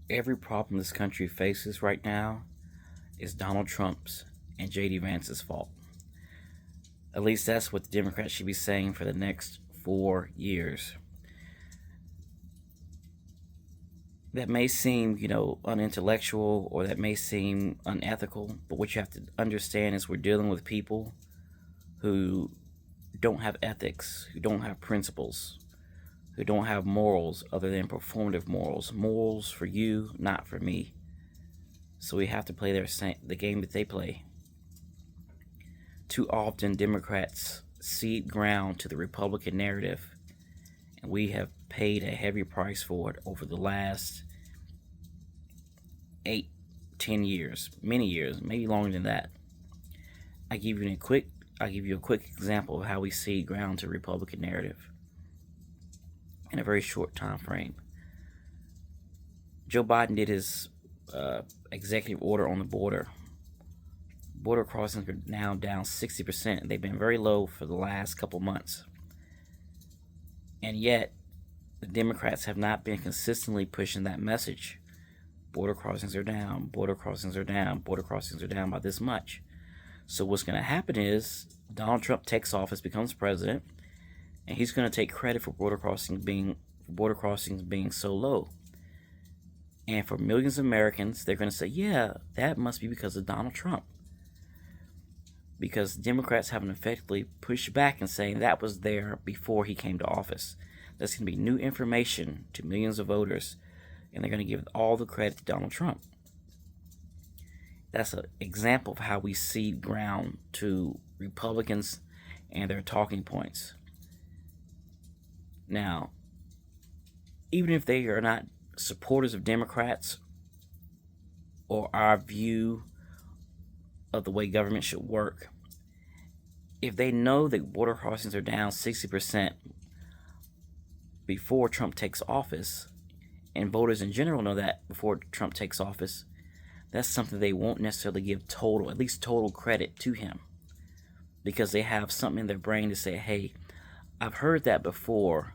Every problem this country faces right now is Donald Trump's and JD Vance's fault. At least that's what the Democrats should be saying for the next 4 years. That may seem, unintellectual, or that may seem unethical, but what you have to understand is we're dealing with people who don't have ethics, who don't have principles, who don't have morals other than performative morals. Morals for you, not for me. So we have to play the game that they play. Too often, Democrats cede ground to the Republican narrative, and we have paid a heavy price for it over the last 8, 10 years, many years, maybe longer than that. I'll give you a quick example of how we cede ground to Republican narrative in a very short time frame. Joe Biden did his executive order on the border. Border crossings are now down 60%. They've been very low for the last couple months. And yet, the Democrats have not been consistently pushing that message. Border crossings are down, border crossings are down, border crossings are down by this much. So what's going to happen is Donald Trump takes office, becomes president, and he's going to take credit for border crossings being so low. And for millions of Americans, they're going to say, yeah, that must be because of Donald Trump. Because Democrats haven't effectively pushed back and saying that was there before he came to office. That's going to be new information to millions of voters, and they're going to give all the credit to Donald Trump. That's an example of how we cede ground to Republicans and their talking points. Now, even if they are not supporters of Democrats or our view of the way government should work, if they know that border crossings are down 60% before Trump takes office, and voters in general know that before Trump takes office, that's something they won't necessarily give total credit to him, because they have something in their brain to say, hey, I've heard that before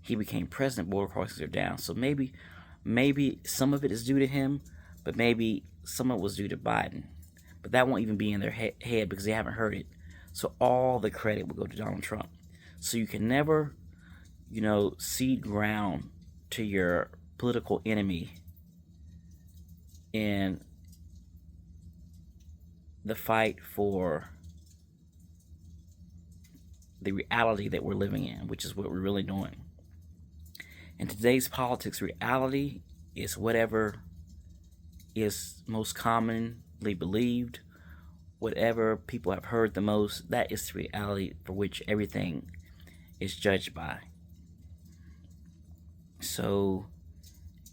he became president, border crossings are down. So maybe some of it is due to him, but maybe some of it was due to Biden. But that won't even be in their head because they haven't heard it. So all the credit will go to Donald Trump. So you can never, cede ground to your political enemy in the fight for the reality that we're living in, which is what we're really doing. In today's politics, reality is whatever is most commonly believed, whatever people have heard the most. That is the reality for which everything is judged by. So,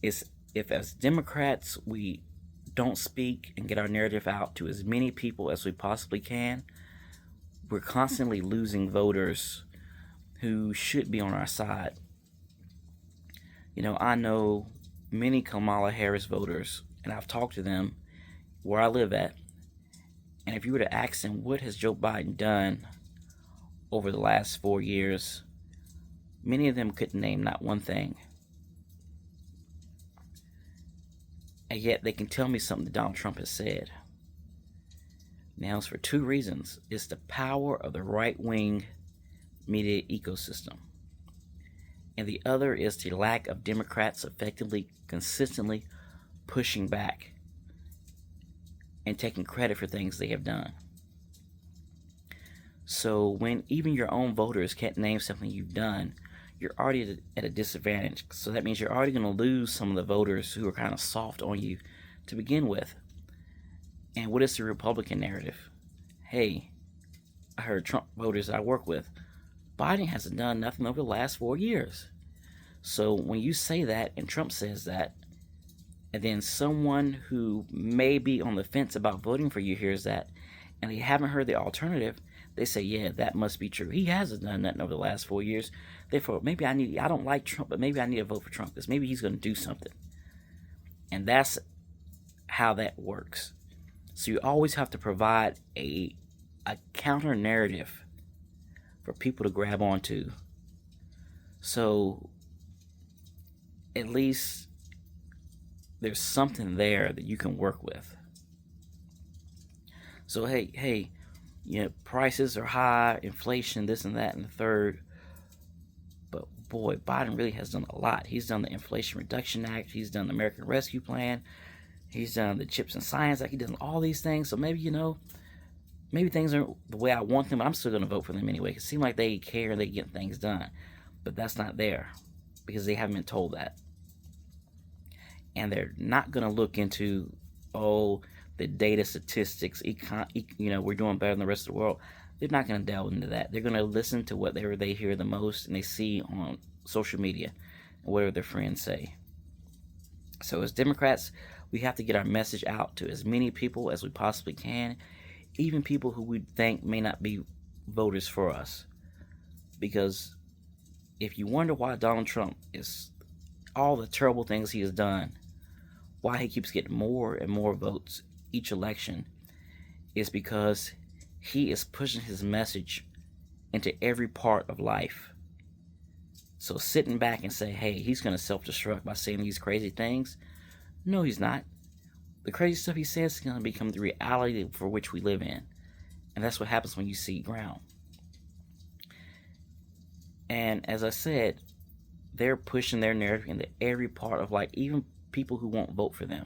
if as Democrats we don't speak and get our narrative out to as many people as we possibly can, we're constantly losing voters who should be on our side. I know many Kamala Harris voters, and I've talked to them where I live at. And if you were to ask them, what has Joe Biden done over the last 4 years, many of them couldn't name not one thing. And yet they can tell me something that Donald Trump has said. Now, it's for two reasons. It's the power of the right-wing media ecosystem. And the other is the lack of Democrats effectively, consistently pushing back and taking credit for things they have done. So when even your own voters can't name something you've done, you're already at a disadvantage. So that means you're already going to lose some of the voters who are kind of soft on you to begin with. And what is the Republican narrative? Hey, I heard Trump voters I work with, Biden hasn't done nothing over the last 4 years. So when you say that and Trump says that, and then someone who may be on the fence about voting for you hears that, and they haven't heard the alternative, they say, yeah, that must be true. He hasn't done nothing over the last 4 years. Therefore, maybe I don't like Trump, but maybe I need to vote for Trump because maybe he's going to do something. And that's how that works. So you always have to provide a counter narrative for people to grab onto. So at least there's something there that you can work with. So hey, prices are high, inflation, this and that and the third. But boy, Biden really has done a lot. He's done the Inflation Reduction Act. He's done the American Rescue Plan. He's done the Chips and Science Act. He done all these things. So maybe, maybe things aren't the way I want them, but I'm still going to vote for them anyway. It seems like they care and they get things done. But that's not there because they haven't been told that. And they're not going to look into, the data statistics, we're doing better than the rest of the world. They're not going to delve into that. They're going to listen to whatever they hear the most and they see on social media and whatever their friends say. So as Democrats, we have to get our message out to as many people as we possibly can, even people who we think may not be voters for us. Because if you wonder why Donald Trump is all the terrible things he has done, why he keeps getting more and more votes each election, is because he is pushing his message into every part of life. So sitting back and say, hey, he's going to self-destruct by saying these crazy things. No, he's not. The crazy stuff he says is going to become the reality for which we live in. And that's what happens when you see ground. And as I said, they're pushing their narrative into every part of life, even people who won't vote for them.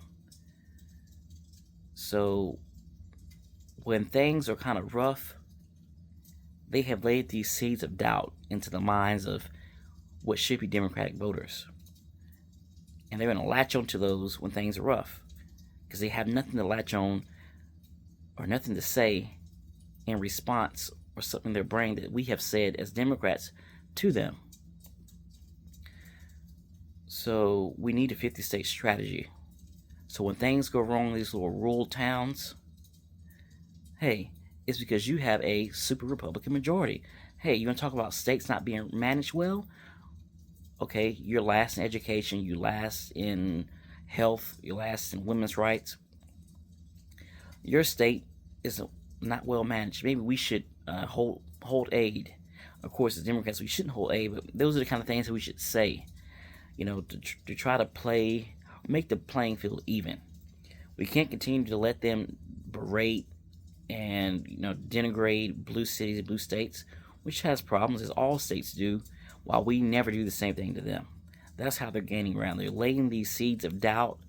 So when things are kind of rough, they have laid these seeds of doubt into the minds of what should be Democratic voters. And they're going to latch onto those when things are rough because they have nothing to latch on or nothing to say in response or something in their brain that we have said as Democrats to them. So we need a 50-state strategy. So when things go wrong in these little rural towns, hey, it's because you have a super Republican majority. Hey, you want to talk about states not being managed well? Okay, you're last in education, you last in health, you last in women's rights. Your state is not well managed. Maybe we should hold aid. Of course, as Democrats, we shouldn't hold aid, but those are the kind of things that we should say, to try to make the playing field even. We can't continue to let them berate and denigrate blue cities and blue states, which has problems, as all states do, while we never do the same thing to them. That's how they're gaining ground. They're laying these seeds of doubt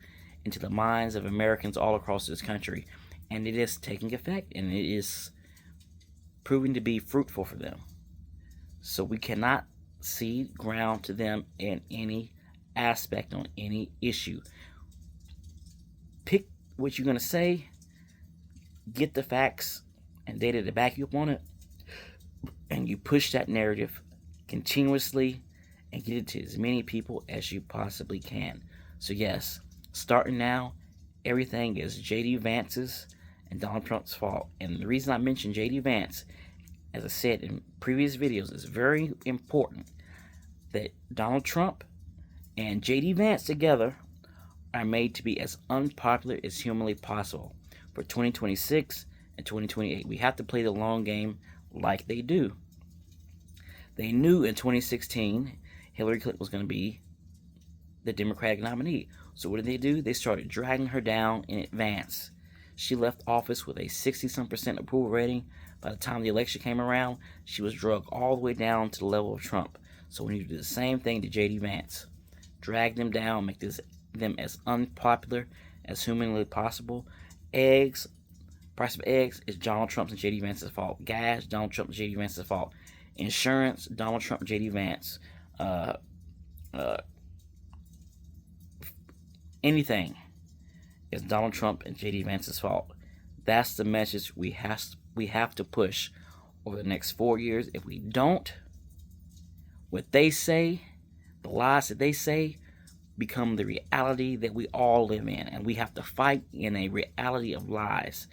into the minds of Americans all across this country, and it is taking effect, and it is proving to be fruitful for them. So we cannot cede ground to them in any aspect on any issue. Pick what you're going to say, get the facts and data to back you up on it, and you push that narrative continuously and get it to as many people as you possibly can. So yes, starting now, everything is J.D. Vance's and Donald Trump's fault. And the reason I mentioned J.D. Vance, as I said in previous videos, is very important that Donald Trump and J.D. Vance together are made to be as unpopular as humanly possible for 2026 and 2028. We have to play the long game like they do. They knew in 2016 Hillary Clinton was going to be the Democratic nominee. So what did they do? They started dragging her down in advance. She left office with a 60-some% approval rating. By the time the election came around, she was dragged all the way down to the level of Trump. So we need to do the same thing to J.D. Vance. Drag them down, make them as unpopular as humanly possible. Price of eggs is Donald Trump's and J.D. Vance's fault. Gas, Donald Trump and J.D. Vance's fault. Insurance, Donald Trump and J.D. Vance. Anything is Donald Trump and J.D. Vance's fault. That's the message we have to push over the next 4 years. If we don't, what they say, the lies that they say, become the reality that we all live in. And we have to fight in a reality of lies.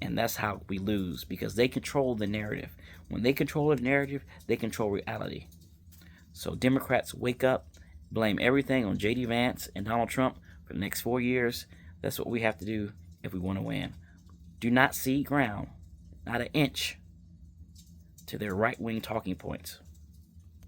And that's how we lose, because they control the narrative. When they control the narrative, they control reality. So Democrats, wake up, blame everything on J.D. Vance and Donald Trump for the next 4 years. That's what we have to do if we want to win. Do not cede ground, not an inch, to their right-wing talking points.